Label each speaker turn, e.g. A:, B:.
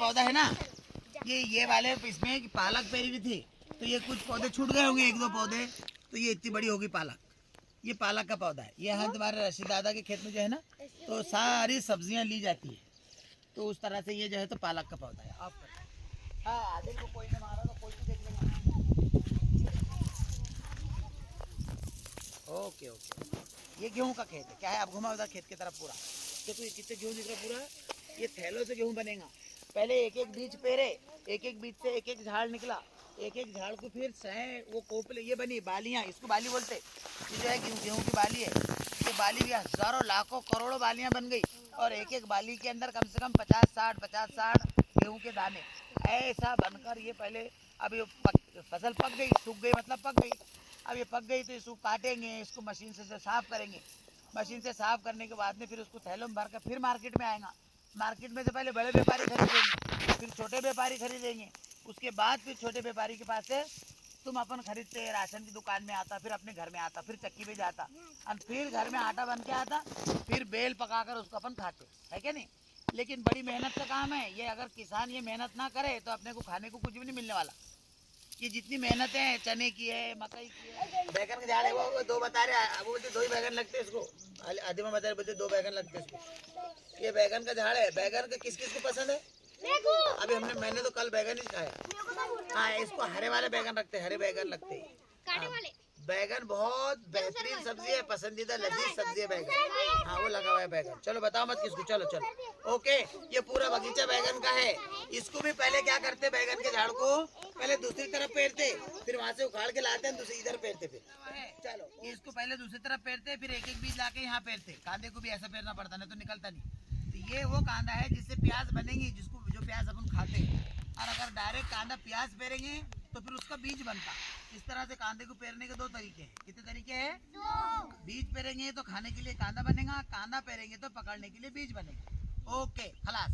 A: पौधा है ना, ये वाले इसमें पालक पेरी हुई थी, तो ये कुछ पौधे छूट गए होंगे, एक दो पौधे, तो ये इतनी बड़ी होगी पालक। ये पालक का पौधा है। ये यहाँ तुम्हारे रशीद दादा के खेत में जो है ना, तो सारी सब्जियां ली जाती है, तो उस तरह से ये जो है तो पालक का पौधा है। आप हाँ, आदिल को कोई ने मारा तो कोई भी देख लेगा। ओके ओके, ये गेहूं का खेत है। क्या है, आप घुमा उधर खेत की तरफ पूरा, देखो ये कितने गेहूं दिख रहा है पूरा। ये थैलों से गेहूं बनेगा। पहले एक एक बीज पेरे, एक एक बीज से एक एक झाड़ निकला, एक एक झाड़ को फिर सह वो कोपले, ये बनी बालियां, इसको बाली बोलते। ये जो है गेहूं की बाली है, ये बाली भी हजारों लाखों करोड़ों बालियां बन गई, और एक एक बाली के अंदर कम से कम 50-60 गेहूं के दाने ऐसा बनकर ये पहले, अब ये फसल पक गई, सूख गई मतलब पक गई। अब ये पक गई तो इसको काटेंगे, इसको मशीन से साफ करेंगे। मशीन से साफ करने के बाद में फिर उसको थैलों में भर कर फिर मार्केट में आएगा। मार्केट में से पहले बड़े व्यापारी खरीदेंगे, फिर छोटे व्यापारी खरीदेंगे, उसके बाद फिर छोटे व्यापारी के पास से तुम अपन खरीदते, राशन की दुकान में आता, फिर अपने घर में आता, फिर चक्की में जाता, और फिर घर में आटा बन के आता, फिर बेल पकाकर उसको अपन खाते, है क्या नहीं। लेकिन बड़ी मेहनत का काम है ये। अगर किसान ये मेहनत ना करे तो अपने को खाने को कुछ भी नहीं मिलने वाला। ये जितनी मेहनत है, चने की है, मकई की है, बैगन के झाड़ है, वो दो बता रहे, वो बोलते 2 ही बैगन लगते हैं इसको, आदिमा बता रहे बोलते 2 बैगन लगते हैं इसको। ये बैगन का झाड़ है। बैगन का किस किस को पसंद है? अभी मैंने तो कल बैगन ही खाया। हाँ, इसको हरे वाले बैगन रखते हैं, हरे बैगन लगते हैं। बैगन बहुत बेहतरीन सब्जी है, पसंदीदा लजीज सब्जी है बैगन। हाँ, वो लगा हुआ है बैगन। चलो बताओ मत किसको, चलो चलो ओके। ये पूरा बगीचा बैगन का है। इसको भी पहले क्या करते, बैगन के झाड़ को पहले दूसरी तरफ पेरते, फिर वहाँ से उखाड़ के लाते हैं, दूसरी इधर पेरते। फिर चलो इसको पहले दूसरी तरफ पेरते, फिर एक एक बीज लाके यहाँ पेरते। कांदे को भी ऐसा पेरना पड़ता, नहीं तो निकलता नहीं। तो ये वो कांदा है जिससे प्याज बनेगी, जिसको जो प्याज अपन खाते हैं। और अगर डायरेक्ट कांदा प्याज पेरेंगे तो फिर उसका बीज बनता। इस तरह से कांदे को पेरने के 2 तरीके हैं। कितने तरीके हैं? 2। बीज पेरेंगे तो खाने के लिए कांदा बनेगा, कांदा पेरेंगे तो पकड़ने के लिए बीज बनेगा। ओके खलास।